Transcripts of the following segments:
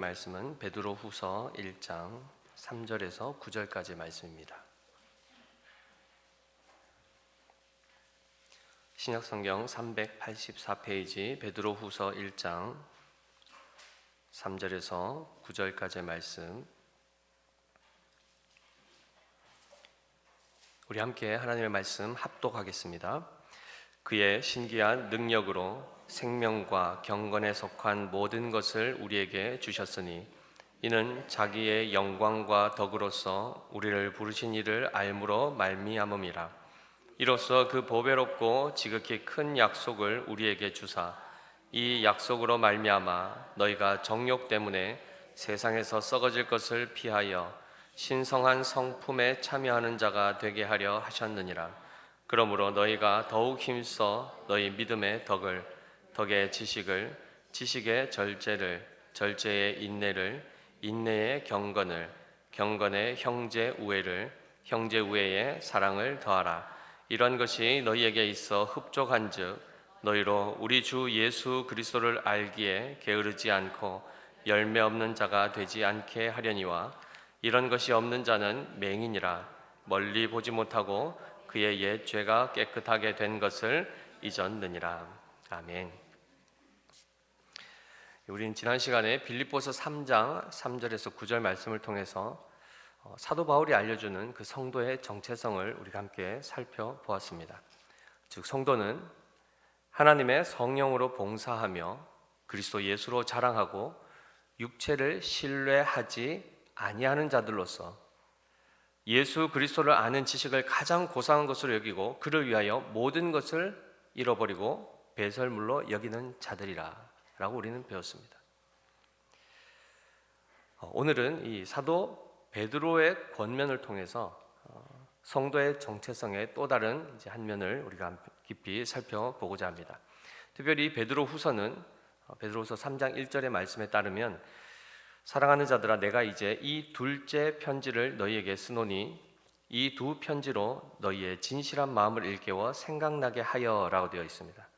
말씀은 베드로후서 1장 3절에서 9절까지 말씀입니다. 신약성경 384페이지 베드로후서 1장 3절에서 9절까지의 말씀, 우리 함께 하나님의 말씀 합독하겠습니다. 그의 신기한 능력으로 생명과 경건에 속한 모든 것을 우리에게 주셨으니 이는 자기의 영광과 덕으로서 우리를 부르신 이를 알므로 말미암음이라. 이로써 그 보배롭고 지극히 큰 약속을 우리에게 주사 이 약속으로 말미암아 너희가 정욕 때문에 세상에서 썩어질 것을 피하여 신성한 성품에 참여하는 자가 되게 하려 하셨느니라. 그러므로 너희가 더욱 힘써 너희 믿음의 덕을, 덕의 지식을, 지식의 절제를, 절제의 인내를, 인내의 경건을, 경건의 형제 우애를, 형제 우애의 사랑을 더하라. 이런 것이 너희에게 있어 흡족한즉 너희로 우리 주 예수 그리스도를 알기에 게으르지 않고 열매 없는 자가 되지 않게 하려니와, 이런 것이 없는 자는 맹인이라 멀리 보지 못하고 그의 옛 죄가 깨끗하게 된 것을 잊었느니라. 아멘. 우리는 지난 시간에 빌립보서 3장 3절에서 9절 말씀을 통해서 사도 바울이 알려주는 그 성도의 정체성을 우리가 함께 살펴보았습니다. 즉, 성도는 하나님의 성령으로 봉사하며 그리스도 예수로 자랑하고 육체를 신뢰하지 아니하는 자들로서 예수 그리스도를 아는 지식을 가장 고상한 것으로 여기고 그를 위하여 모든 것을 잃어버리고 배설물로 여기는 자들이라 라고 우리는 배웠습니다. 오늘은 이 사도 베드로의 권면을 통해서 성도의 정체성의 또 다른 한 면을 우리가 깊이 살펴보고자 합니다. 특별히 베드로 후서는 베드로후서 3장 1절의 말씀에 따르면, 사랑하는 자들아, 내가 이제 이 둘째 편지를 너희에게 쓰노니 이 두 편지로 너희의 진실한 마음을 일깨워 생각나게 하여 라고 되어 있습니다.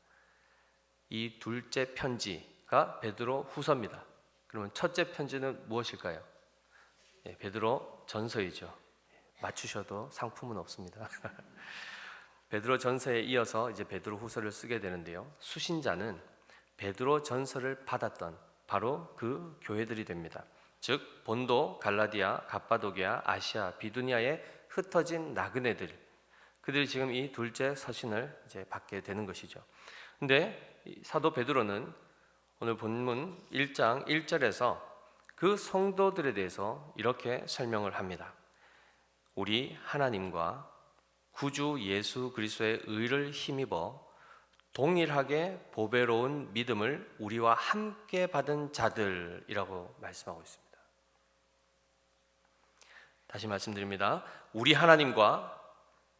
이 둘째 편지가 베드로 후서입니다. 그러면 첫째 편지는 무엇일까요? 베드로 전서이죠. 맞추셔도 상품은 없습니다. 베드로 전서에 이어서 이제 베드로 후서를 쓰게 되는데요, 수신자는 베드로 전서를 받았던 바로 그 교회들이 됩니다. 즉, 본도, 갈라디아, 갑바도기아, 아시아, 비두니아에 흩어진 나그네들, 그들이 지금 이 둘째 서신을 이제 받게 되는 것이죠. 근데 사도 베드로는 오늘 본문 1장 1절에서 그 성도들에 대해서 이렇게 설명을 합니다. 우리 하나님과 구주 예수 그리스도의 의를 힘입어 동일하게 보배로운 믿음을 우리와 함께 받은 자들이라고 말씀하고 있습니다. 다시 말씀드립니다. 우리 하나님과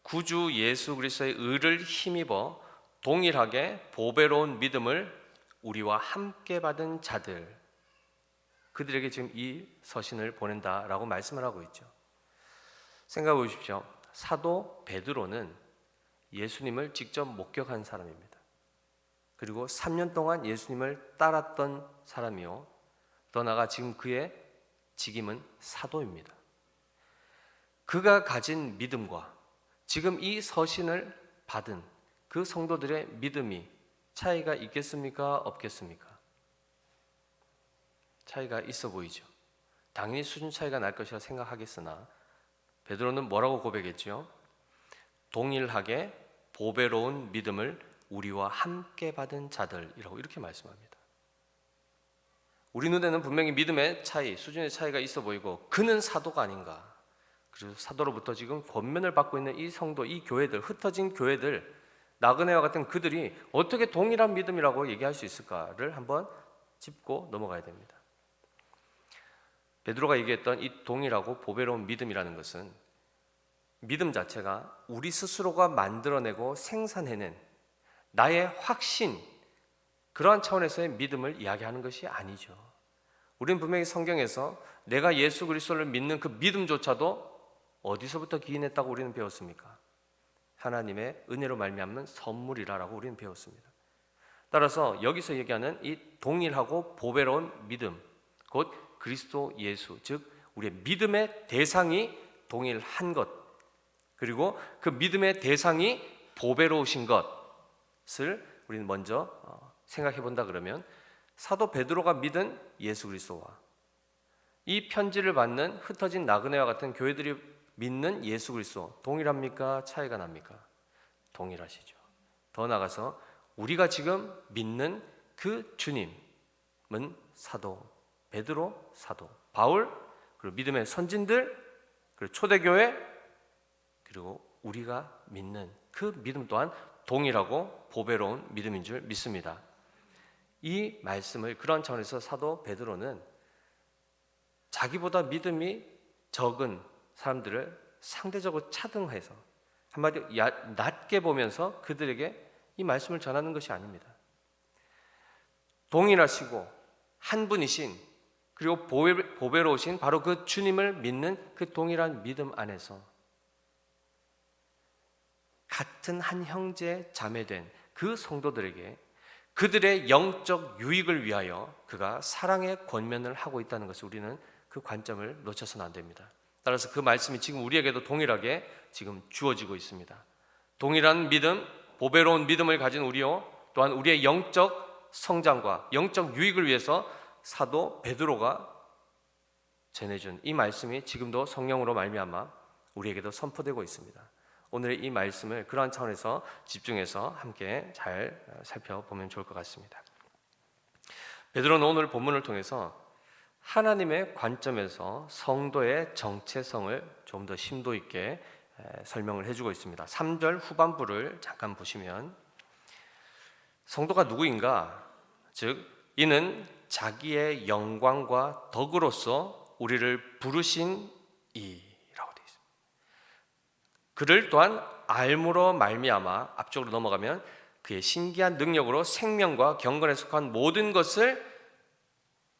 구주 예수 그리스도의 의를 힘입어 동일하게 보배로운 믿음을 우리와 함께 받은 자들, 그들에게 지금 이 서신을 보낸다라고 말씀을 하고 있죠. 생각해 보십시오. 사도 베드로는 예수님을 직접 목격한 사람입니다. 그리고 3년 동안 예수님을 따랐던 사람이요, 더 나아가 지금 그의 직임은 사도입니다. 그가 가진 믿음과 지금 이 서신을 받은 그 성도들의 믿음이 차이가 있겠습니까? 없겠습니까? 차이가 있어 보이죠. 당연히 수준 차이가 날 것이라 생각하겠으나 베드로는 뭐라고 고백했죠? 동일하게 보배로운 믿음을 우리와 함께 받은 자들이라고 이렇게 말씀합니다. 우리 눈에는 분명히 믿음의 차이, 수준의 차이가 있어 보이고 그는 사도가 아닌가, 그리고 사도로부터 지금 권면을 받고 있는 이 성도, 이 교회들, 흩어진 교회들, 나그네와 같은 그들이 어떻게 동일한 믿음이라고 얘기할 수 있을까를 한번 짚고 넘어가야 됩니다. 베드로가 얘기했던 이 동일하고 보배로운 믿음이라는 것은 믿음 자체가 우리 스스로가 만들어내고 생산해낸 나의 확신, 그러한 차원에서의 믿음을 이야기하는 것이 아니죠. 우리는 분명히 성경에서 내가 예수 그리스도를 믿는 그 믿음조차도 어디서부터 기인했다고 우리는 배웠습니까? 하나님의 은혜로 말미암는 선물이라고 우리는 배웠습니다. 따라서 여기서 얘기하는 이 동일하고 보배로운 믿음, 곧 그리스도 예수, 즉 우리의 믿음의 대상이 동일한 것, 그리고 그 믿음의 대상이 보배로우신 것을 우리는 먼저 생각해 본다 그러면, 사도 베드로가 믿은 예수 그리스도와 이 편지를 받는 흩어진 나그네와 같은 교회들이 믿는 예수 그리스도 동일합니까? 차이가 납니까? 동일하시죠. 더 나아가서 우리가 지금 믿는 그 주님은 사도 베드로, 사도 바울, 그리고 믿음의 선진들, 그리고 초대교회, 그리고 우리가 믿는 그 믿음 또한 동일하고 보배로운 믿음인 줄 믿습니다. 이 말씀을 그런 차원에서 사도 베드로는 자기보다 믿음이 적은 사람들을 상대적으로 차등해서, 한마디로 낮게 보면서 그들에게 이 말씀을 전하는 것이 아닙니다. 동일하시고 한 분이신, 그리고 보배로우신 바로 그 주님을 믿는 그 동일한 믿음 안에서 같은 한 형제 자매된 그 성도들에게 그들의 영적 유익을 위하여 그가 사랑의 권면을 하고 있다는 것을 우리는 그 관점을 놓쳐서는 안 됩니다. 따라서 그 말씀이 지금 우리에게도 동일하게 지금 주어지고 있습니다. 동일한 믿음, 보배로운 믿음을 가진 우리요, 또한 우리의 영적 성장과 영적 유익을 위해서 사도 베드로가 전해준 이 말씀이 지금도 성령으로 말미암아 우리에게도 선포되고 있습니다. 오늘의 이 말씀을 그러한 차원에서 집중해서 함께 잘 살펴보면 좋을 것 같습니다. 베드로는 오늘 본문을 통해서 하나님의 관점에서 성도의 정체성을 좀 더 심도 있게 설명을 해주고 있습니다. 3절 후반부를 잠깐 보시면, 성도가 누구인가? 즉 이는 자기의 영광과 덕으로서 우리를 부르신 이라고 되어 있습니다. 그를 또한 알므로 말미암아, 앞쪽으로 넘어가면 그의 신기한 능력으로 생명과 경건에 속한 모든 것을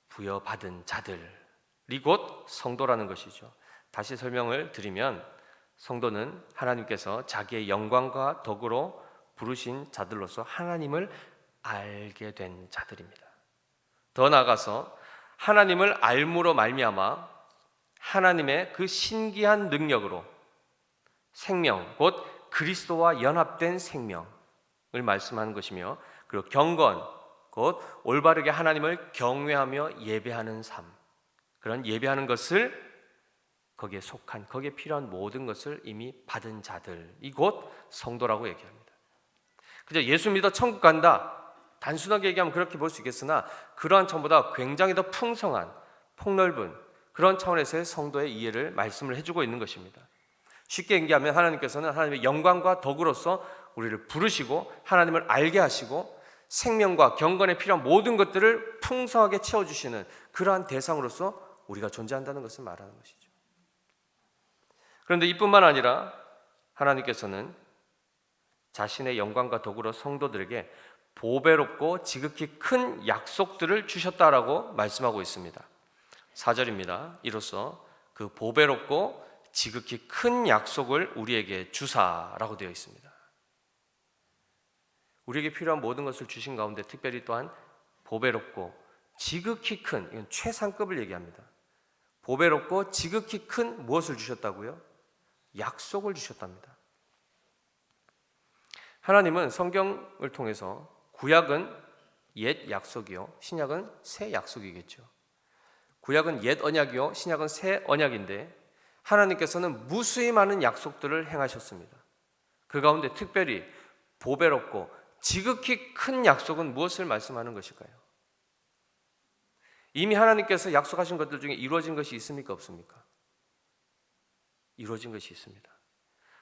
부여받은 자들이 곧 성도라는 것이죠. 다시 설명을 드리면, 성도는 하나님께서 자기의 영광과 덕으로 부르신 자들로서 하나님을 알게 된 자들입니다. 더 나아가서 하나님을 알므로 말미암아 하나님의 그 신기한 능력으로 생명, 곧 그리스도와 연합된 생명을 말씀하는 것이며, 그리고 경건, 곧 올바르게 하나님을 경외하며 예배하는 삶, 그런 예배하는 것을 거기에 속한, 거기에 필요한 모든 것을 이미 받은 자들이 곧 성도라고 얘기합니다. 그저 예수 믿어 천국 간다, 단순하게 얘기하면 그렇게 볼 수 있겠으나 그러한 점보다 굉장히 더 풍성한, 폭넓은 그런 차원에서의 성도의 이해를 말씀을 해주고 있는 것입니다. 쉽게 얘기하면 하나님께서는 하나님의 영광과 덕으로서 우리를 부르시고 하나님을 알게 하시고 생명과 경건에 필요한 모든 것들을 풍성하게 채워주시는 그러한 대상으로서 우리가 존재한다는 것을 말하는 것이죠. 그런데 이뿐만 아니라 하나님께서는 자신의 영광과 덕으로 성도들에게 보배롭고 지극히 큰 약속들을 주셨다라고 말씀하고 있습니다. 4절입니다. 이로써 그 보배롭고 지극히 큰 약속을 우리에게 주사라고 되어 있습니다. 우리에게 필요한 모든 것을 주신 가운데 특별히 또한 보배롭고 지극히 큰, 이건 최상급을 얘기합니다. 보배롭고 지극히 큰 무엇을 주셨다고요? 약속을 주셨답니다. 하나님은 성경을 통해서 구약은 옛 약속이요, 신약은 새 약속이겠죠. 구약은 옛 언약이요, 신약은 새 언약인데 하나님께서는 무수히 많은 약속들을 행하셨습니다. 그 가운데 특별히 보배롭고 지극히 큰 약속은 무엇을 말씀하는 것일까요? 이미 하나님께서 약속하신 것들 중에 이루어진 것이 있습니까? 없습니까? 이루어진 것이 있습니다.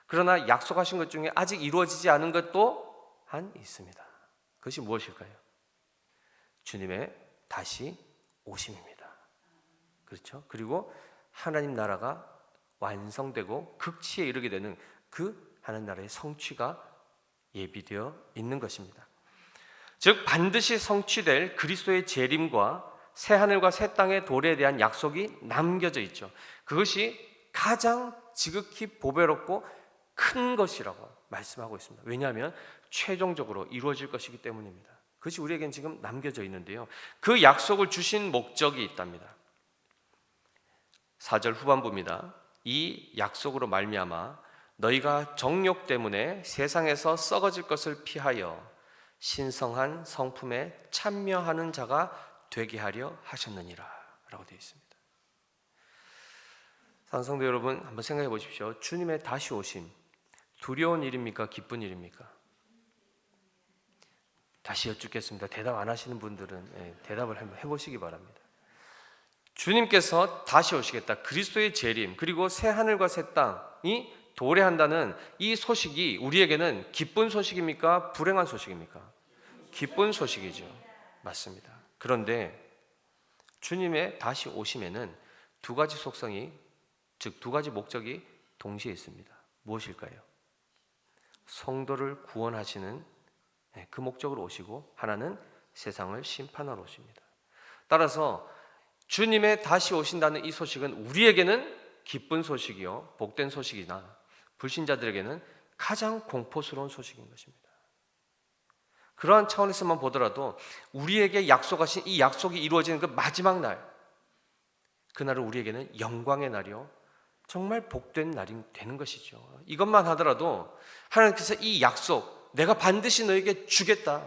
그러나 약속하신 것 중에 아직 이루어지지 않은 것도 한 있습니다. 그것이 무엇일까요? 주님의 다시 오심입니다. 그렇죠? 그리고 하나님 나라가 완성되고 극치에 이르게 되는 그 하나님 나라의 성취가 예비되어 있는 것입니다. 즉 반드시 성취될 그리스도의 재림과 새 하늘과 새 땅의 도래에 대한 약속이 남겨져 있죠. 그것이 가장 지극히 보배롭고 큰 것이라고 말씀하고 있습니다. 왜냐하면 최종적으로 이루어질 것이기 때문입니다. 그것이 우리에겐 지금 남겨져 있는데요, 그 약속을 주신 목적이 있답니다. 4절 후반부입니다. 이 약속으로 말미암아 너희가 정욕 때문에 세상에서 썩어질 것을 피하여 신성한 성품에 참여하는 자가 되게 하려 하셨느니라 라고 되어 있습니다. 사랑성도 여러분, 한번 생각해 보십시오. 주님의 다시 오심, 두려운 일입니까? 기쁜 일입니까? 다시 여쭙겠습니다. 대답 안 하시는 분들은 대답을 한번 해보시기 바랍니다. 주님께서 다시 오시겠다, 그리스도의 재림, 그리고 새 하늘과 새 땅이 도래한다는 이 소식이 우리에게는 기쁜 소식입니까? 불행한 소식입니까? 기쁜 소식이죠. 맞습니다. 그런데 주님의 다시 오심에는 두 가지 속성이, 즉 두 가지 목적이 동시에 있습니다. 무엇일까요? 성도를 구원하시는 그 목적으로 오시고, 하나는 세상을 심판하러 오십니다. 따라서 주님의 다시 오신다는 이 소식은 우리에게는 기쁜 소식이요 복된 소식이나 불신자들에게는 가장 공포스러운 소식인 것입니다. 그러한 차원에서만 보더라도 우리에게 약속하신 이 약속이 이루어지는 그 마지막 날, 그날은 우리에게는 영광의 날이요 정말 복된 날이 되는 것이죠. 이것만 하더라도 하나님께서 이 약속, 내가 반드시 너에게 주겠다,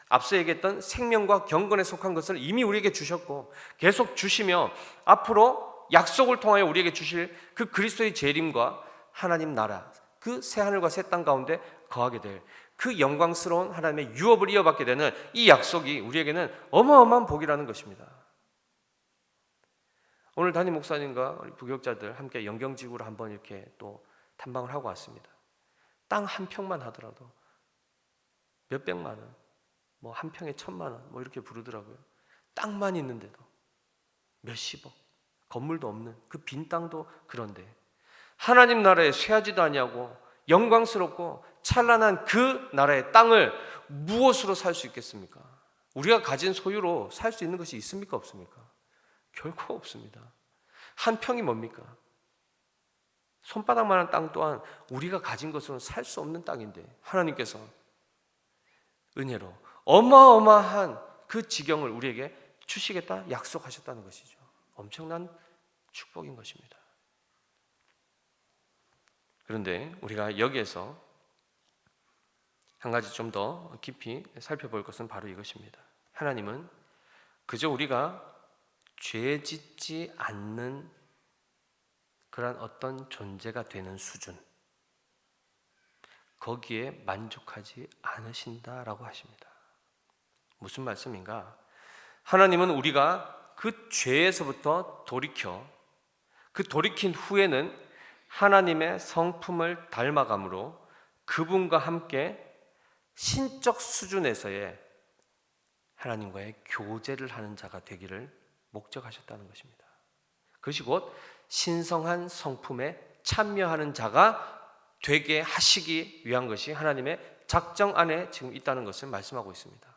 앞서 얘기했던 생명과 경건에 속한 것을 이미 우리에게 주셨고 계속 주시며 앞으로 약속을 통하여 우리에게 주실 그 그리스도의 재림과 하나님 나라, 그 새 하늘과 새 땅 가운데 거하게 될 그 영광스러운 하나님의 유업을 이어받게 되는 이 약속이 우리에게는 어마어마한 복이라는 것입니다. 오늘 담임 목사님과 우리 부교육자들 함께 영경지구로 한번 이렇게 또 탐방을 하고 왔습니다. 땅 한 평만 하더라도 몇 백만 원, 뭐 한 평에 1,000만 원, 뭐 이렇게 부르더라고요. 땅만 있는데도 몇십억, 건물도 없는 그 빈 땅도 그런데 하나님 나라에 쇠하지도 아니하고 영광스럽고 찬란한 그 나라의 땅을 무엇으로 살 수 있겠습니까? 우리가 가진 소유로 살 수 있는 것이 있습니까? 없습니까? 결코 없습니다. 한 평이 뭡니까? 손바닥만한 땅 또한 우리가 가진 것으로는 살 수 없는 땅인데 하나님께서 은혜로 어마어마한 그 지경을 우리에게 주시겠다 약속하셨다는 것이죠. 엄청난 축복인 것입니다. 그런데 우리가 여기에서 한 가지 좀 더 깊이 살펴볼 것은 바로 이것입니다. 하나님은 그저 우리가 죄 짓지 않는 그런 어떤 존재가 되는 수준, 거기에 만족하지 않으신다라고 하십니다. 무슨 말씀인가? 하나님은 우리가 그 죄에서부터 돌이켜 그 돌이킨 후에는 하나님의 성품을 닮아감으로 그분과 함께 신적 수준에서의 하나님과의 교제를 하는 자가 되기를 목적하셨다는 것입니다. 그것이 곧 신성한 성품에 참여하는 자가 되게 하시기 위한 것이 하나님의 작정 안에 지금 있다는 것을 말씀하고 있습니다.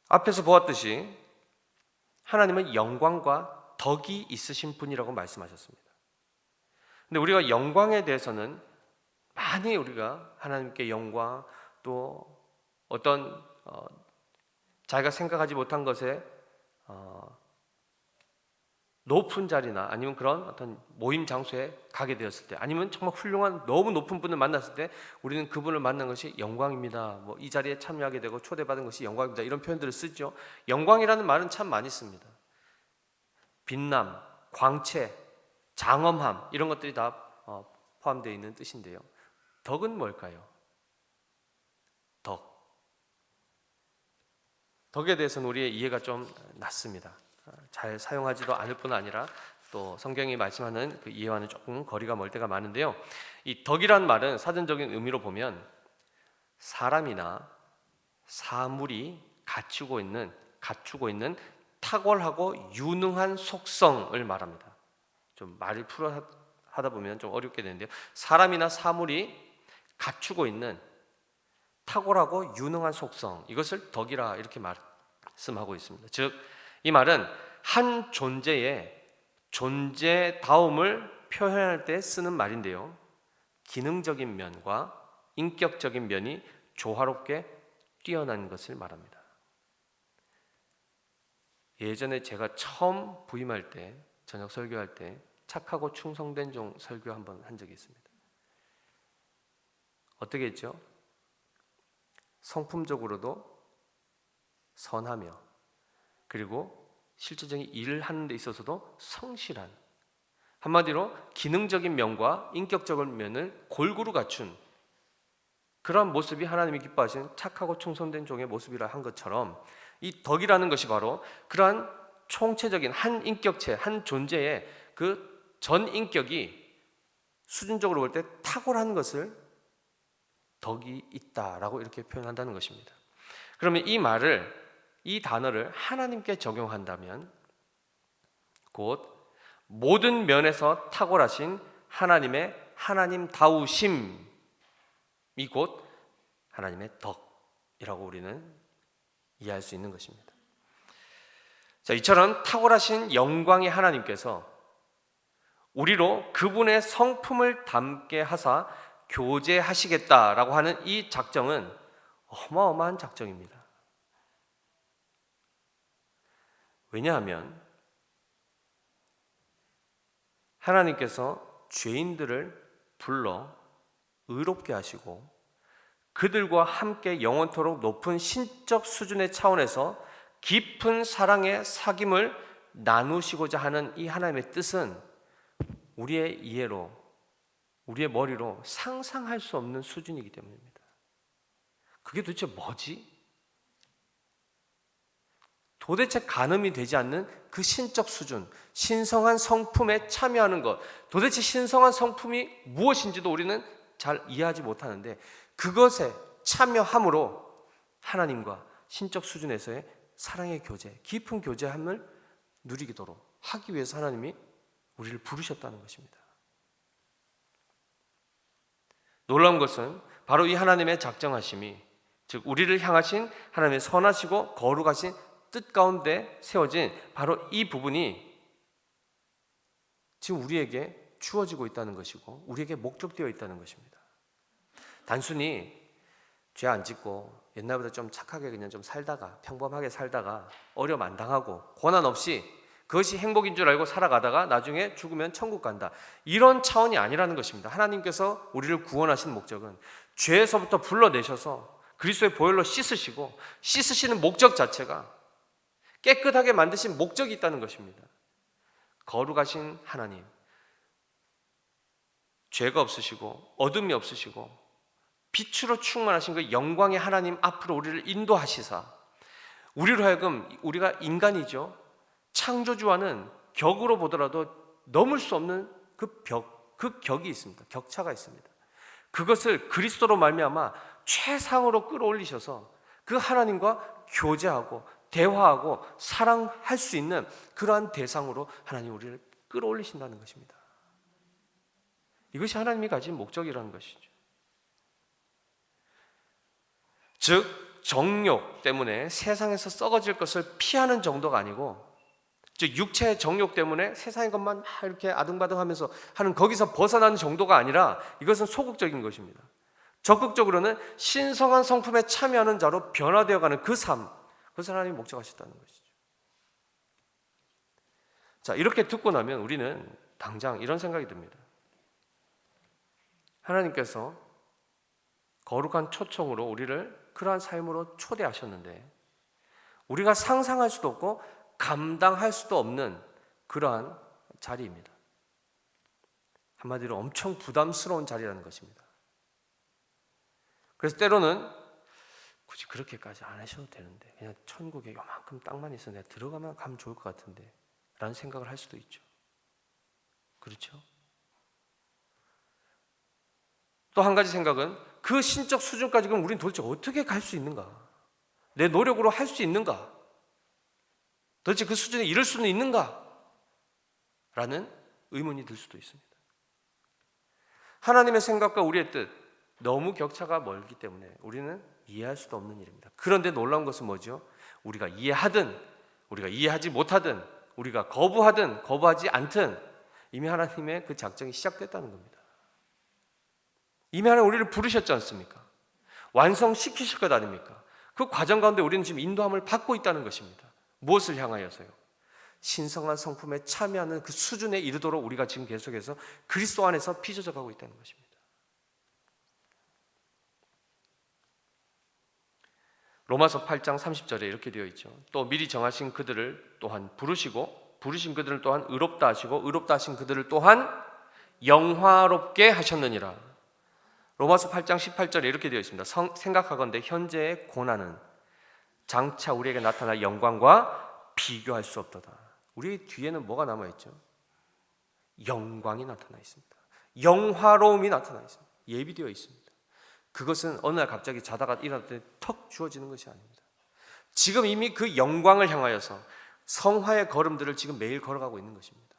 앞에서 보았듯이 하나님은 영광과 덕이 있으신 분이라고 말씀하셨습니다. 근데 우리가 영광에 대해서는 많이 우리가 하나님께 영광, 또 어떤 자기가 생각하지 못한 것에 높은 자리나 아니면 그런 어떤 모임 장소에 가게 되었을 때, 아니면 정말 훌륭한 너무 높은 분을 만났을 때 우리는 그분을 만난 것이 영광입니다. 뭐 이 자리에 참여하게 되고 초대받은 것이 영광입니다. 이런 표현들을 쓰죠. 영광이라는 말은 참 많이 씁니다. 빛남, 광채, 장엄함 이런 것들이 다 포함되어 있는 뜻인데요. 덕은 뭘까요? 덕에 대해서는 우리의 이해가 좀 낮습니다. 잘 사용하지도 않을 뿐 아니라 또 성경이 말씀하는 그 이해와는 조금 거리가 멀 때가 많은데요. 이 덕이란 말은 사전적인 의미로 보면 사람이나 사물이 갖추고 있는 탁월하고 유능한 속성을 말합니다. 좀 말을 풀어 하다 보면 좀 어렵게 되는데요. 사람이나 사물이 갖추고 있는 탁월하고 유능한 속성, 이것을 덕이라 이렇게 말씀하고 있습니다. 즉, 이 말은 한 존재의 존재다움을 표현할 때 쓰는 말인데요, 기능적인 면과 인격적인 면이 조화롭게 뛰어난 것을 말합니다. 예전에 제가 처음 부임할 때, 저녁 설교할 때 착하고 충성된 종 설교 한번 한 적이 있습니다. 어떻게 했죠? 성품적으로도 선하며, 그리고 실제적인 일을 하는 데 있어서도 성실한, 한마디로 기능적인 면과 인격적인 면을 골고루 갖춘 그러한 모습이 하나님이 기뻐하시는 착하고 충성된 종의 모습이라 한 것처럼, 이 덕이라는 것이 바로 그러한 총체적인 한 인격체, 한 존재의 그 전 인격이 수준적으로 볼 때 탁월한 것을 덕이 있다라고 이렇게 표현한다는 것입니다. 그러면 이 단어를 하나님께 적용한다면 곧 모든 면에서 탁월하신 하나님의 하나님다우심이 곧 하나님의 덕이라고 우리는 이해할 수 있는 것입니다. 자, 이처럼 탁월하신 영광의 하나님께서 우리로 그분의 성품을 담게 하사 교제하시겠다라고 하는 이 작정은 어마어마한 작정입니다. 왜냐하면 하나님께서 죄인들을 불러 의롭게 하시고 그들과 함께 영원토록 높은 신적 수준의 차원에서 깊은 사랑의 사귐을 나누시고자 하는 이 하나님의 뜻은 우리의 이해로, 우리의 머리로 상상할 수 없는 수준이기 때문입니다. 그게 도대체 뭐지? 도대체 가늠이 되지 않는 그 신적 수준, 신성한 성품에 참여하는 것, 도대체 신성한 성품이 무엇인지도 우리는 잘 이해하지 못하는데, 그것에 참여함으로 하나님과 신적 수준에서의 사랑의 교제, 깊은 교제함을 누리도록 하기 위해서 하나님이 우리를 부르셨다는 것입니다. 놀라운 것은 바로 이 하나님의 작정하심이, 즉 우리를 향하신 하나님의 선하시고 거룩하신 뜻 가운데 세워진 바로 이 부분이 지금 우리에게 주어지고 있다는 것이고 우리에게 목적되어 있다는 것입니다. 단순히 죄 안 짓고 옛날보다 좀 착하게 그냥 좀 살다가, 평범하게 살다가 어려움 안 당하고 고난 없이 그것이 행복인 줄 알고 살아가다가 나중에 죽으면 천국 간다, 이런 차원이 아니라는 것입니다. 하나님께서 우리를 구원하신 목적은 죄에서부터 불러내셔서 그리스도의 보혈로 씻으시고, 씻으시는 목적 자체가 깨끗하게 만드신 목적이 있다는 것입니다. 거룩하신 하나님, 죄가 없으시고 어둠이 없으시고 빛으로 충만하신 그 영광의 하나님 앞으로 우리를 인도하시사, 우리로 하여금, 우리가 인간이죠, 창조주와는 격으로 보더라도 넘을 수 없는 그 격이 있습니다. 격차가 있습니다. 그것을 그리스도로 말미암아 최상으로 끌어올리셔서 그 하나님과 교제하고 대화하고 사랑할 수 있는 그러한 대상으로 하나님 우리를 끌어올리신다는 것입니다. 이것이 하나님이 가진 목적이라는 것이죠. 즉 정욕 때문에 세상에서 썩어질 것을 피하는 정도가 아니고, 즉 육체의 정욕 때문에 세상의 것만 막 이렇게 아등바등하면서 하는 거기서 벗어나는 정도가 아니라, 이것은 소극적인 것입니다. 적극적으로는 신성한 성품에 참여하는 자로 변화되어가는 그 삶, 그것을 하나님이 목적하셨다는 것이죠. 자, 이렇게 듣고 나면 우리는 당장 이런 생각이 듭니다. 하나님께서 거룩한 초청으로 우리를 그러한 삶으로 초대하셨는데 우리가 상상할 수도 없고 감당할 수도 없는 그러한 자리입니다. 한마디로 엄청 부담스러운 자리라는 것입니다. 그래서 때로는 굳이 그렇게까지 안 하셔도 되는데, 그냥 천국에 요만큼 땅만 있어 내가 들어가면 가면 좋을 것 같은데 라는 생각을 할 수도 있죠. 그렇죠? 또 한 가지 생각은, 그 신적 수준까지 그럼 우리는 도대체 어떻게 갈 수 있는가? 내 노력으로 할 수 있는가? 도대체 그 수준에 이를 수는 있는가? 라는 의문이 들 수도 있습니다. 하나님의 생각과 우리의 뜻, 너무 격차가 멀기 때문에 우리는 이해할 수도 없는 일입니다. 그런데 놀라운 것은 뭐죠? 우리가 이해하든 우리가 이해하지 못하든 우리가 거부하든 거부하지 않든 이미 하나님의 그 작정이 시작됐다는 겁니다. 이미 하나님 우리를 부르셨지 않습니까? 완성시키실 것 아닙니까? 그 과정 가운데 우리는 지금 인도함을 받고 있다는 것입니다. 무엇을 향하여서요? 신성한 성품에 참여하는 그 수준에 이르도록 우리가 지금 계속해서 그리스도 안에서 빚어져 가고 있다는 것입니다. 로마서 8장 30절에 이렇게 되어 있죠. 또 미리 정하신 그들을 또한 부르시고 부르신 그들을 또한 의롭다 하시고 의롭다 하신 그들을 또한 영화롭게 하셨느니라. 로마서 8장 18절에 이렇게 되어 있습니다. 생각하건대 현재의 고난은 장차 우리에게 나타날 영광과 비교할 수 없도다. 우리 뒤에는 뭐가 남아있죠? 영광이 나타나 있습니다. 영화로움이 나타나 있습니다. 예비되어 있습니다. 그것은 어느 날 갑자기 자다가 일어났더니 턱 주어지는 것이 아닙니다. 지금 이미 그 영광을 향하여서 성화의 걸음들을 지금 매일 걸어가고 있는 것입니다.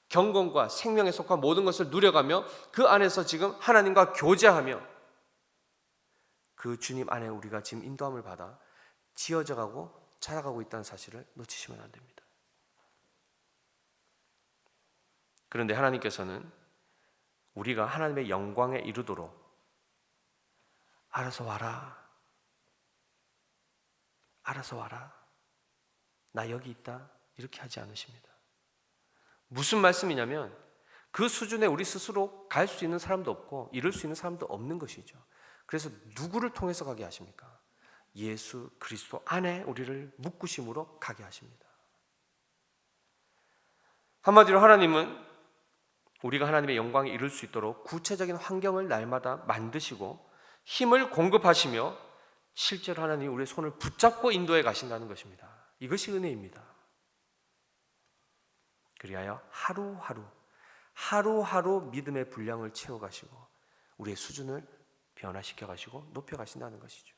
경건과 생명에 속한 모든 것을 누려가며 그 안에서 지금 하나님과 교제하며 그 주님 안에 우리가 지금 인도함을 받아 지어져가고 자라가고 있다는 사실을 놓치시면 안 됩니다. 그런데 하나님께서는 우리가 하나님의 영광에 이르도록 알아서 와라, 알아서 와라, 나 여기 있다, 이렇게 하지 않으십니다. 무슨 말씀이냐면 그 수준에 우리 스스로 갈 수 있는 사람도 없고 이룰 수 있는 사람도 없는 것이죠. 그래서 누구를 통해서 가게 하십니까? 예수 그리스도 안에 우리를 묶으심으로 가게 하십니다. 한마디로 하나님은 우리가 하나님의 영광에 이룰 수 있도록 구체적인 환경을 날마다 만드시고 힘을 공급하시며 실제로 하나님이 우리의 손을 붙잡고 인도해 가신다는 것입니다. 이것이 은혜입니다. 그리하여 하루하루 믿음의 분량을 채워가시고 우리의 수준을 변화시켜 가시고 높여 가신다는 것이죠.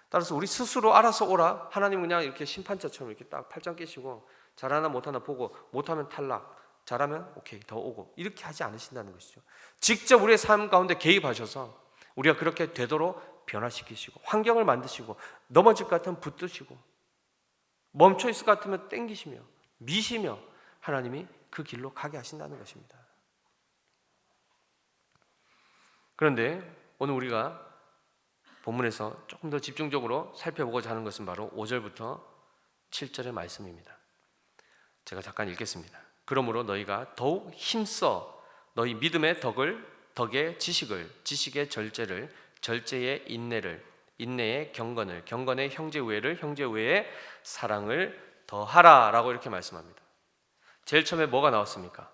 따라서 우리 스스로 알아서 오라, 하나님은 그냥 이렇게 심판자처럼 이렇게 딱 팔짱 끼시고 잘하나 못하나 보고 못하면 탈락, 잘하면 오케이 더 오고 이렇게 하지 않으신다는 것이죠. 직접 우리의 삶 가운데 개입하셔서 우리가 그렇게 되도록 변화시키시고 환경을 만드시고 넘어질 것 같으면 붙드시고 멈춰 있을 것 같으면 땡기시며 미시며 하나님이 그 길로 가게 하신다는 것입니다. 그런데 오늘 우리가 본문에서 조금 더 집중적으로 살펴보고자 하는 것은 바로 5절부터 7절의 말씀입니다. 제가 잠깐 읽겠습니다. 그러므로 너희가 더욱 힘써 너희 믿음의 덕의 지식을, 지식의 절제를, 절제의 인내를, 인내의 경건을, 경건의 형제 우애를, 형제 우애의 사랑을 더하라 라고 이렇게 말씀합니다. 제일 처음에 뭐가 나왔습니까?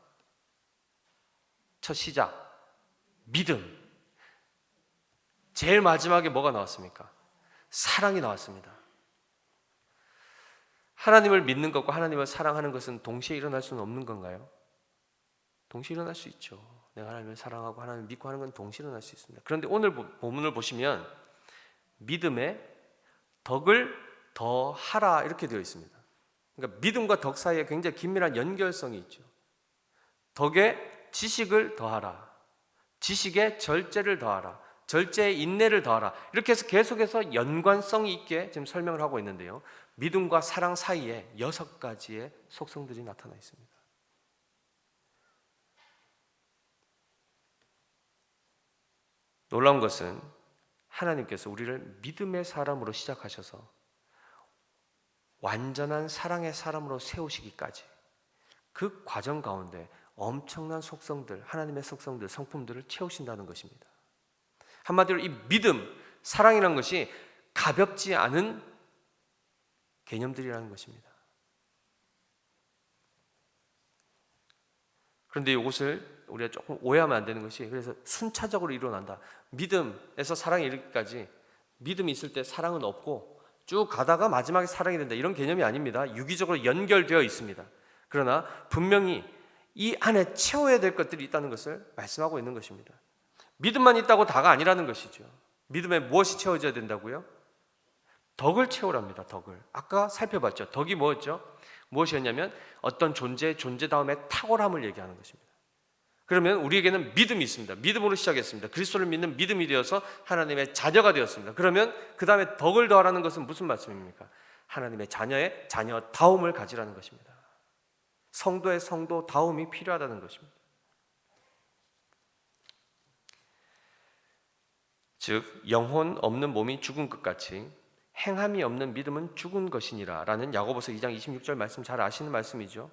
첫 시작 믿음. 제일 마지막에 뭐가 나왔습니까? 사랑이 나왔습니다. 하나님을 믿는 것과 하나님을 사랑하는 것은 동시에 일어날 수는 없는 건가요? 동시에 일어날 수 있죠. 내가 하나님을 사랑하고 하나님을 믿고 하는 건 동시에 일어날 수 있습니다. 그런데 오늘 본문을 보시면 믿음의 덕을 더하라 이렇게 되어 있습니다. 그러니까 믿음과 덕 사이에 굉장히 긴밀한 연결성이 있죠. 덕의 지식을 더하라, 지식의 절제를 더하라, 절제의 인내를 더하라, 이렇게 해서 계속해서 연관성이 있게 지금 설명을 하고 있는데요. 믿음과 사랑 사이에 6가지의 속성들이 나타나 있습니다. 놀라운 것은 하나님께서 우리를 믿음의 사람으로 시작하셔서 완전한 사랑의 사람으로 세우시기까지 그 과정 가운데 엄청난 속성들, 하나님의 속성들, 성품들을 채우신다는 것입니다. 한마디로 이 믿음, 사랑이라는 것이 가볍지 않은 개념들이라는 것입니다. 그런데 이것을 우리가 조금 오해하면 안 되는 것이, 그래서 순차적으로 일어난다. 믿음에서 사랑에 이르기까지 믿음이 있을 때 사랑은 없고 쭉 가다가 마지막에 사랑이 된다, 이런 개념이 아닙니다. 유기적으로 연결되어 있습니다. 그러나 분명히 이 안에 채워야 될 것들이 있다는 것을 말씀하고 있는 것입니다. 믿음만 있다고 다가 아니라는 것이죠. 믿음에 무엇이 채워져야 된다고요? 덕을 채우랍니다. 덕을. 아까 살펴봤죠. 덕이 뭐였죠? 무엇이었냐면 어떤 존재 다음에 탁월함을 얘기하는 것입니다. 그러면 우리에게는 믿음이 있습니다. 믿음으로 시작했습니다. 그리스도를 믿는 믿음이 되어서 하나님의 자녀가 되었습니다. 그러면 그 다음에 덕을 더하라는 것은 무슨 말씀입니까? 하나님의 자녀의 자녀다움을 가지라는 것입니다. 성도의 성도다움이 필요하다는 것입니다. 즉 영혼 없는 몸이 죽은 것 같이 행함이 없는 믿음은 죽은 것이니라 라는 야고보서 2장 26절 말씀 잘 아시는 말씀이죠.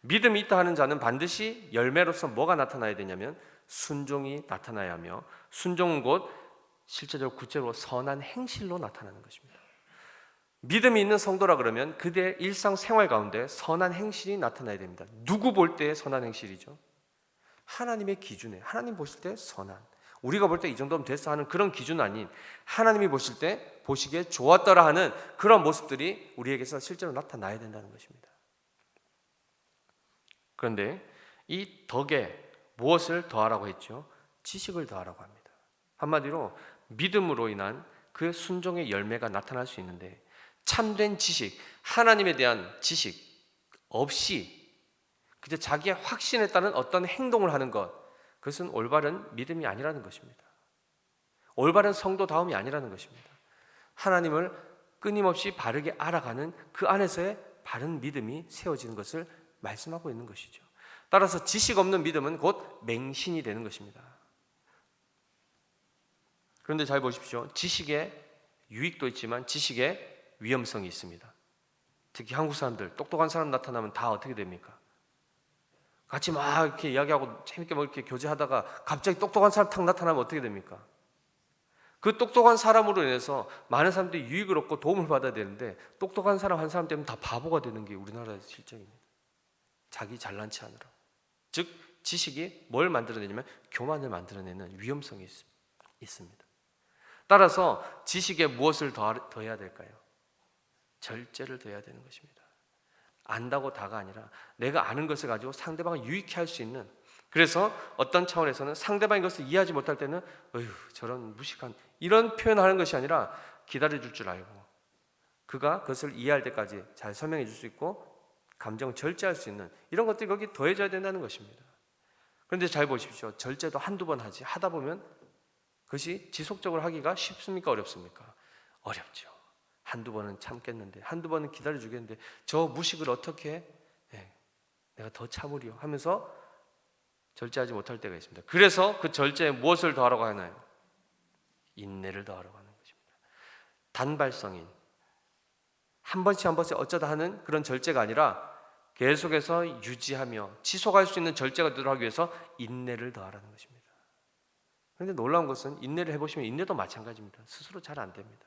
믿음이 있다 하는 자는 반드시 열매로서 뭐가 나타나야 되냐면 순종이 나타나야 하며, 순종은 곧 실제적으로 구체로 선한 행실로 나타나는 것입니다. 믿음이 있는 성도라 그러면 그들의 일상생활 가운데 선한 행실이 나타나야 됩니다. 누구 볼 때 선한 행실이죠? 하나님의 기준에, 하나님 보실 때 선한, 우리가 볼 때 이 정도면 됐어 하는 그런 기준 아닌, 하나님이 보실 때 보시기에 좋았더라 하는 그런 모습들이 우리에게서 실제로 나타나야 된다는 것입니다. 그런데 이 덕에 무엇을 더하라고 했죠? 지식을 더하라고 합니다. 한마디로 믿음으로 인한 그 순종의 열매가 나타날 수 있는데, 참된 지식, 하나님에 대한 지식 없이 그저 자기의 확신에 따른 어떤 행동을 하는 것, 그것은 올바른 믿음이 아니라는 것입니다. 올바른 성도다움이 아니라는 것입니다. 하나님을 끊임없이 바르게 알아가는 그 안에서의 바른 믿음이 세워지는 것을 말씀하고 있는 것이죠. 따라서 지식 없는 믿음은 곧 맹신이 되는 것입니다. 그런데 잘 보십시오. 지식의 유익도 있지만 지식의 위험성이 있습니다. 특히 한국 사람들, 똑똑한 사람 나타나면 다 어떻게 됩니까? 같이 막 이렇게 이야기하고 재밌게 뭐 이렇게 교제하다가 갑자기 똑똑한 사람 탁 나타나면 어떻게 됩니까? 그 똑똑한 사람으로 인해서 많은 사람들이 유익을 얻고 도움을 받아야 되는데, 똑똑한 사람 한 사람 때문에 다 바보가 되는 게 우리나라의 실정입니다. 자기 잘난 체 하느라. 즉 지식이 뭘 만들어내냐면 교만을 만들어내는 위험성이 있습니다. 따라서 지식에 무엇을 더해야 될까요? 절제를 더해야 되는 것입니다. 안다고 다가 아니라 내가 아는 것을 가지고 상대방을 유익해 할 수 있는, 그래서 어떤 차원에서는 상대방이 것을 이해하지 못할 때는 어휴 저런 무식한, 이런 표현하는 것이 아니라 기다려줄 줄 알고 그가 그것을 이해할 때까지 잘 설명해 줄 수 있고 감정을 절제할 수 있는 이런 것들이 거기 더해져야 된다는 것입니다. 그런데 잘 보십시오. 절제도 한두 번 하다 보면 그것이 지속적으로 하기가 쉽습니까? 어렵습니까? 어렵죠. 한두 번은 참겠는데, 한두 번은 기다려주겠는데 저 무식을 어떻게 해? 내가 더 참으리요 하면서 절제하지 못할 때가 있습니다. 그래서 그 절제에 무엇을 더하라고 하나요? 인내를 더하라고 하는 것입니다. 단발성인, 한 번씩 한 번씩 어쩌다 하는 그런 절제가 아니라 계속해서 유지하며 지속할 수 있는 절제가 되도록 하기 위해서 인내를 더하라는 것입니다. 그런데 놀라운 것은 인내를 해보시면 인내도 마찬가지입니다. 스스로 잘 안 됩니다.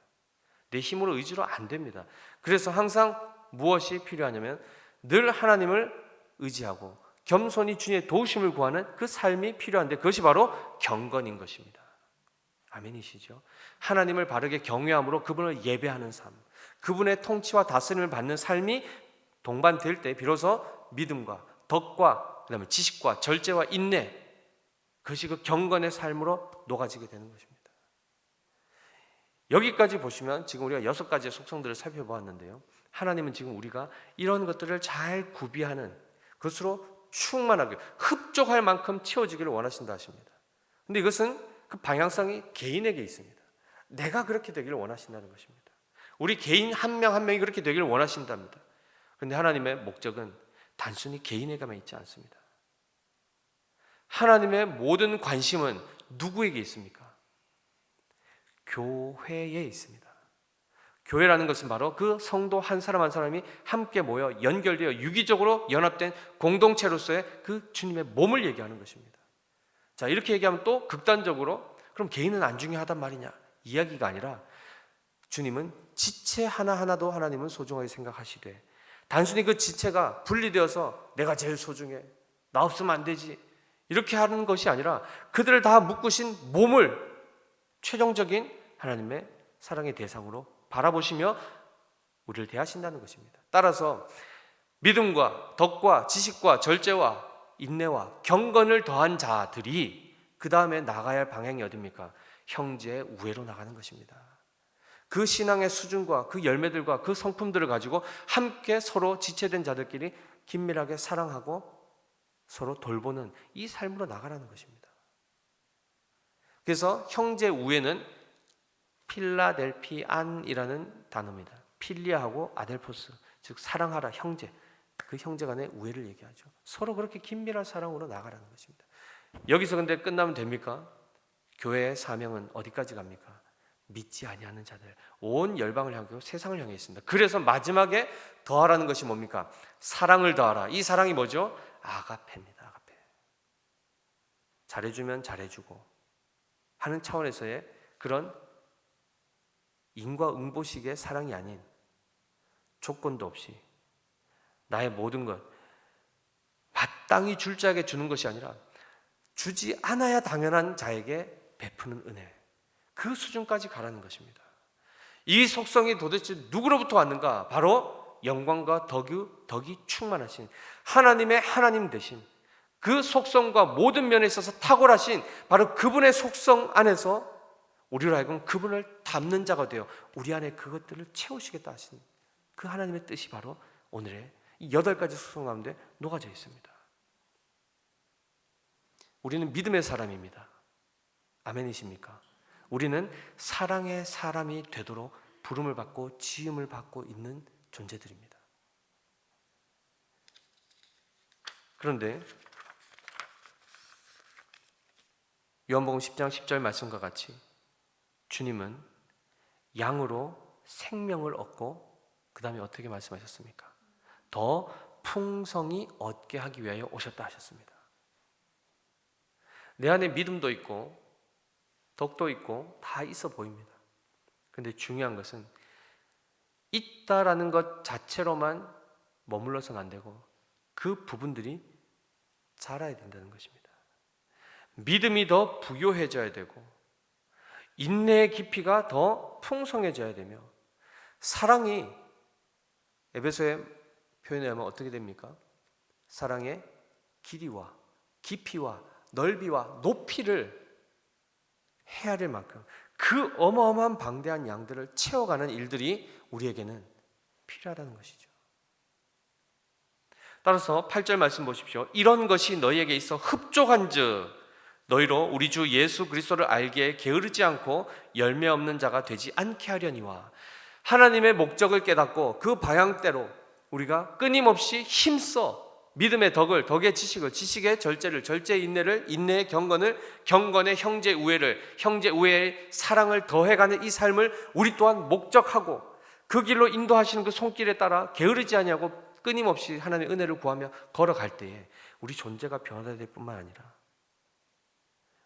내 힘으로 의지로 안 됩니다. 그래서 항상 무엇이 필요하냐면 늘 하나님을 의지하고 겸손히 주님의 도우심을 구하는 그 삶이 필요한데, 그것이 바로 경건인 것입니다. 아멘이시죠? 하나님을 바르게 경외함으로 그분을 예배하는 삶, 그분의 통치와 다스림을 받는 삶이 동반될 때 비로소 믿음과 덕과 그다음에 지식과 절제와 인내, 그것이 그 경건의 삶으로 녹아지게 되는 것입니다. 여기까지 보시면 지금 우리가 6가지의 속성들을 살펴보았는데요, 하나님은 지금 우리가 이런 것들을 잘 구비하는 것으로 충만하게 흡족할 만큼 채워지기를 원하신다 하십니다. 그런데 이것은 그 방향성이 개인에게 있습니다. 내가 그렇게 되기를 원하신다는 것입니다. 우리 개인 한 명 한 명이 그렇게 되기를 원하신답니다. 그런데 하나님의 목적은 단순히 개인에게만 있지 않습니다. 하나님의 모든 관심은 누구에게 있습니까? 교회에 있습니다. 교회라는 것은 바로 그 성도 한 사람 한 사람이 함께 모여 연결되어 유기적으로 연합된 공동체로서의 그 주님의 몸을 얘기하는 것입니다. 자, 이렇게 얘기하면 또 극단적으로 그럼 개인은 안 중요하단 말이냐 이야기가 아니라, 주님은 지체 하나하나도 하나님은 소중하게 생각하시되, 단순히 그 지체가 분리되어서 내가 제일 소중해, 나 없으면 안 되지, 이렇게 하는 것이 아니라 그들을 다 묶으신 몸을 최종적인 하나님의 사랑의 대상으로 바라보시며 우리를 대하신다는 것입니다. 따라서 믿음과 덕과 지식과 절제와 인내와 경건을 더한 자들이 그 다음에 나가야 할 방향이 어디입니까? 형제의 우애로 나가는 것입니다. 그 신앙의 수준과 그 열매들과 그 성품들을 가지고 함께 서로 지체된 자들끼리 긴밀하게 사랑하고 서로 돌보는 이 삶으로 나가라는 것입니다. 그래서 형제 우애는 필라델피안이라는 단어입니다. 필리아하고 아델포스, 즉 사랑하라 형제, 그 형제 간의 우애를 얘기하죠. 서로 그렇게 긴밀한 사랑으로 나가라는 것입니다. 여기서 근데 끝나면 됩니까? 교회의 사명은 어디까지 갑니까? 믿지 아니하는 자들, 온 열방을 향하고 세상을 향해 있습니다. 그래서 마지막에 더하라는 것이 뭡니까? 사랑을 더하라. 이 사랑이 뭐죠? 아가페입니다. 아가페. 잘해주면 잘해주고 하는 차원에서의 그런 인과응보식의 사랑이 아닌 조건도 없이 나의 모든 것 마땅히 줄 자에게 주는 것이 아니라 주지 않아야 당연한 자에게 베푸는 은혜, 그 수준까지 가라는 것입니다. 이 속성이 도대체 누구로부터 왔는가? 바로 영광과 덕이 충만하신 하나님의 하나님 되신 그 속성과 모든 면에 있어서 탁월하신 바로 그분의 속성 안에서 우리로 하여금 그분을 닮는 자가 되어 우리 안에 그것들을 채우시겠다 하신 그 하나님의 뜻이 바로 오늘의 이 8가지 속성 가운데 녹아져 있습니다. 우리는 믿음의 사람입니다. 아멘이십니까? 우리는 사랑의 사람이 되도록 부름을 받고 지음을 받고 있는 존재들입니다. 그런데 요한복음 10장 10절 말씀과 같이 주님은 양으로 생명을 얻고 그 다음에 어떻게 말씀하셨습니까? 더 풍성히 얻게 하기 위하여 오셨다 하셨습니다. 내 안에 믿음도 있고 덕도 있고 다 있어 보입니다. 그런데 중요한 것은 있다라는 것 자체로만 머물러서는 안 되고 그 부분들이 자라야 된다는 것입니다. 믿음이 더 부요해져야 되고 인내의 깊이가 더 풍성해져야 되며 사랑이 에베소의 표현에 하면 어떻게 됩니까? 사랑의 길이와 깊이와 넓이와 높이를 헤아릴 만큼 그 어마어마한 방대한 양들을 채워가는 일들이 우리에게는 필요하다는 것이죠. 따라서 8절 말씀 보십시오. 이런 것이 너희에게 있어 흡족한즉 너희로 우리 주 예수 그리스도를 알기에 게으르지 않고 열매 없는 자가 되지 않게 하려니와 하나님의 목적을 깨닫고 그 방향대로 우리가 끊임없이 힘써 믿음의 덕을, 덕의 지식을, 지식의 절제를, 절제의 인내를, 인내의 경건을, 경건의 형제 우애를, 형제 우애의 사랑을 더해가는 이 삶을 우리 또한 목적하고 그 길로 인도하시는 그 손길에 따라 게으르지 아니하고 끊임없이 하나님의 은혜를 구하며 걸어갈 때에 우리 존재가 변화될 뿐만 아니라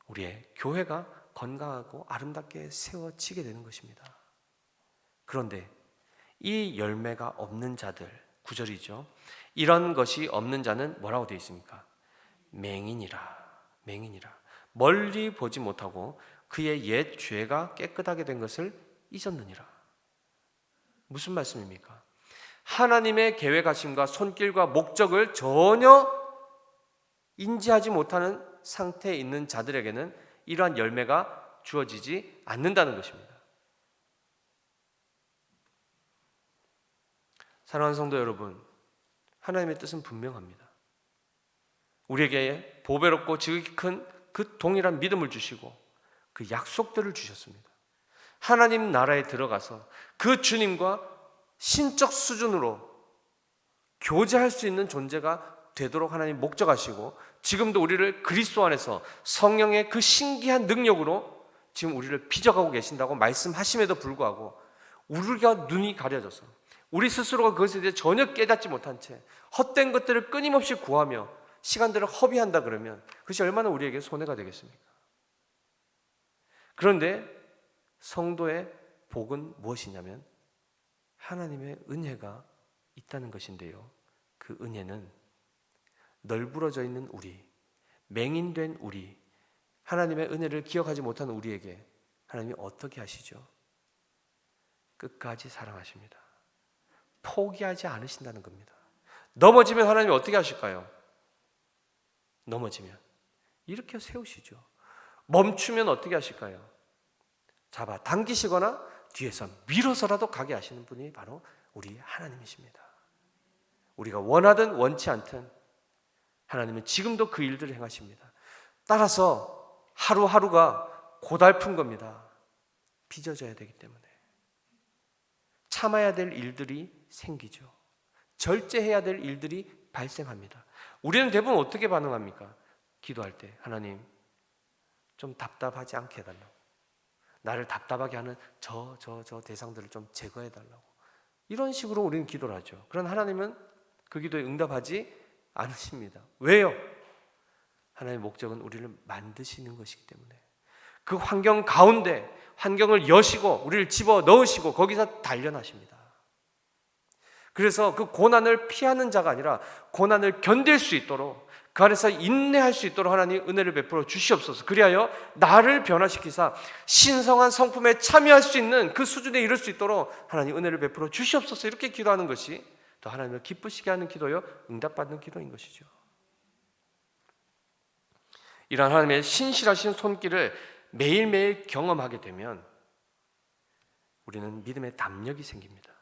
우리의 교회가 건강하고 아름답게 세워지게 되는 것입니다. 그런데 이 열매가 없는 자들, 9절이죠. 이런 것이 없는 자는 뭐라고 되어 있습니까? 맹인이라. 멀리 보지 못하고 그의 옛 죄가 깨끗하게 된 것을 잊었느니라. 무슨 말씀입니까? 하나님의 계획하심과 손길과 목적을 전혀 인지하지 못하는 상태에 있는 자들에게는 이러한 열매가 주어지지 않는다는 것입니다. 사랑하는 성도 여러분, 하나님의 뜻은 분명합니다. 우리에게 보배롭고 지극히 큰 그 동일한 믿음을 주시고 그 약속들을 주셨습니다. 하나님 나라에 들어가서 그 주님과 신적 수준으로 교제할 수 있는 존재가 되도록 하나님 목적하시고 지금도 우리를 그리스도 안에서 성령의 그 신기한 능력으로 지금 우리를 빚어가고 계신다고 말씀하심에도 불구하고 우리가 눈이 가려져서 우리 스스로가 그것에 대해 전혀 깨닫지 못한 채 헛된 것들을 끊임없이 구하며 시간들을 허비한다 그러면 그것이 얼마나 우리에게 손해가 되겠습니까? 그런데 성도의 복은 무엇이냐면 하나님의 은혜가 있다는 것인데요. 그 은혜는 널브러져 있는 우리, 맹인된 우리, 하나님의 은혜를 기억하지 못하는 우리에게 하나님이 어떻게 하시죠? 끝까지 사랑하십니다. 포기하지 않으신다는 겁니다. 넘어지면 하나님이 어떻게 하실까요? 넘어지면 이렇게 세우시죠. 멈추면 어떻게 하실까요? 잡아 당기시거나 뒤에서 밀어서라도 가게 하시는 분이 바로 우리 하나님이십니다. 우리가 원하든 원치 않든 하나님은 지금도 그 일들을 행하십니다. 따라서 하루하루가 고달픈 겁니다. 빚어져야 되기 때문에 참아야 될 일들이 생기죠. 절제해야 될 일들이 발생합니다. 우리는 대부분 어떻게 반응합니까? 기도할 때 하나님 좀 답답하지 않게 해달라고, 나를 답답하게 하는 저 대상들을 좀 제거해 달라고. 이런 식으로 우리는 기도를 하죠. 그러나 하나님은 그 기도에 응답하지 않으십니다. 왜요? 하나님의 목적은 우리를 만드시는 것이기 때문에 그 환경 가운데 환경을 여시고 우리를 집어 넣으시고 거기서 단련하십니다. 그래서 그 고난을 피하는 자가 아니라 고난을 견딜 수 있도록 그 안에서 인내할 수 있도록 하나님 은혜를 베풀어 주시옵소서. 그리하여 나를 변화시키사 신성한 성품에 참여할 수 있는 그 수준에 이를 수 있도록 하나님 은혜를 베풀어 주시옵소서. 이렇게 기도하는 것이 또 하나님을 기쁘시게 하는 기도요, 응답받는 기도인 것이죠. 이러한 하나님의 신실하신 손길을 매일매일 경험하게 되면 우리는 믿음의 담력이 생깁니다.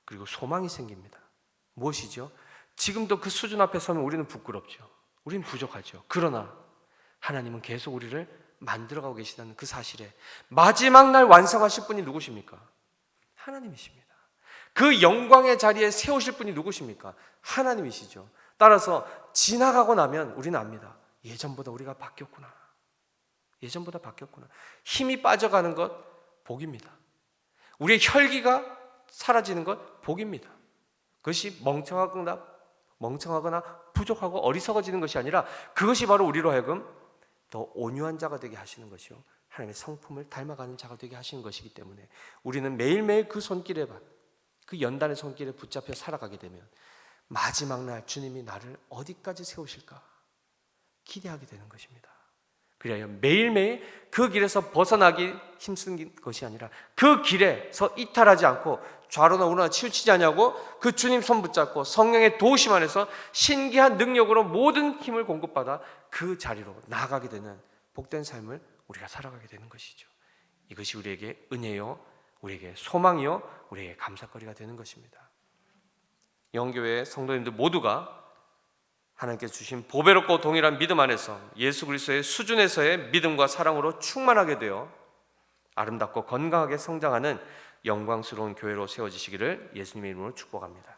그리고 소망이 생깁니다. 무엇이죠? 지금도 그 수준 앞에 서면 우리는 부끄럽죠. 우리는 부족하죠. 그러나 하나님은 계속 우리를 만들어가고 계시다는 그 사실에 마지막 날 완성하실 분이 누구십니까? 하나님이십니다. 그 영광의 자리에 세우실 분이 누구십니까? 하나님이시죠. 따라서 지나가고 나면 우리는 압니다. 예전보다 우리가 바뀌었구나. 예전보다 바뀌었구나. 힘이 빠져가는 것 복입니다. 우리의 혈기가 사라지는 것 복입니다. 그것이 멍청하거나 부족하고 어리석어지는 것이 아니라 그것이 바로 우리로 하여금 더 온유한 자가 되게 하시는 것이요, 하나님의 성품을 닮아가는 자가 되게 하시는 것이기 때문에 우리는 매일매일 그 손길에, 그 연단의 손길에 붙잡혀 살아가게 되면 마지막 날 주님이 나를 어디까지 세우실까 기대하게 되는 것입니다. 그래야 매일매일 그 길에서 벗어나기 힘쓴 것이 아니라 그 길에서 이탈하지 않고 좌로나 우로나 치우치지 않냐고 그 주님 손 붙잡고 성령의 도우심 안에서 신기한 능력으로 모든 힘을 공급받아 그 자리로 나아가게 되는 복된 삶을 우리가 살아가게 되는 것이죠. 이것이 우리에게 은혜요, 우리에게 소망이요, 우리에게 감사거리가 되는 것입니다. 영교회 성도님들 모두가 하나님께서 주신 보배롭고 동일한 믿음 안에서 예수 그리스도의 수준에서의 믿음과 사랑으로 충만하게 되어 아름답고 건강하게 성장하는 영광스러운 교회로 세워지시기를 예수님의 이름으로 축복합니다.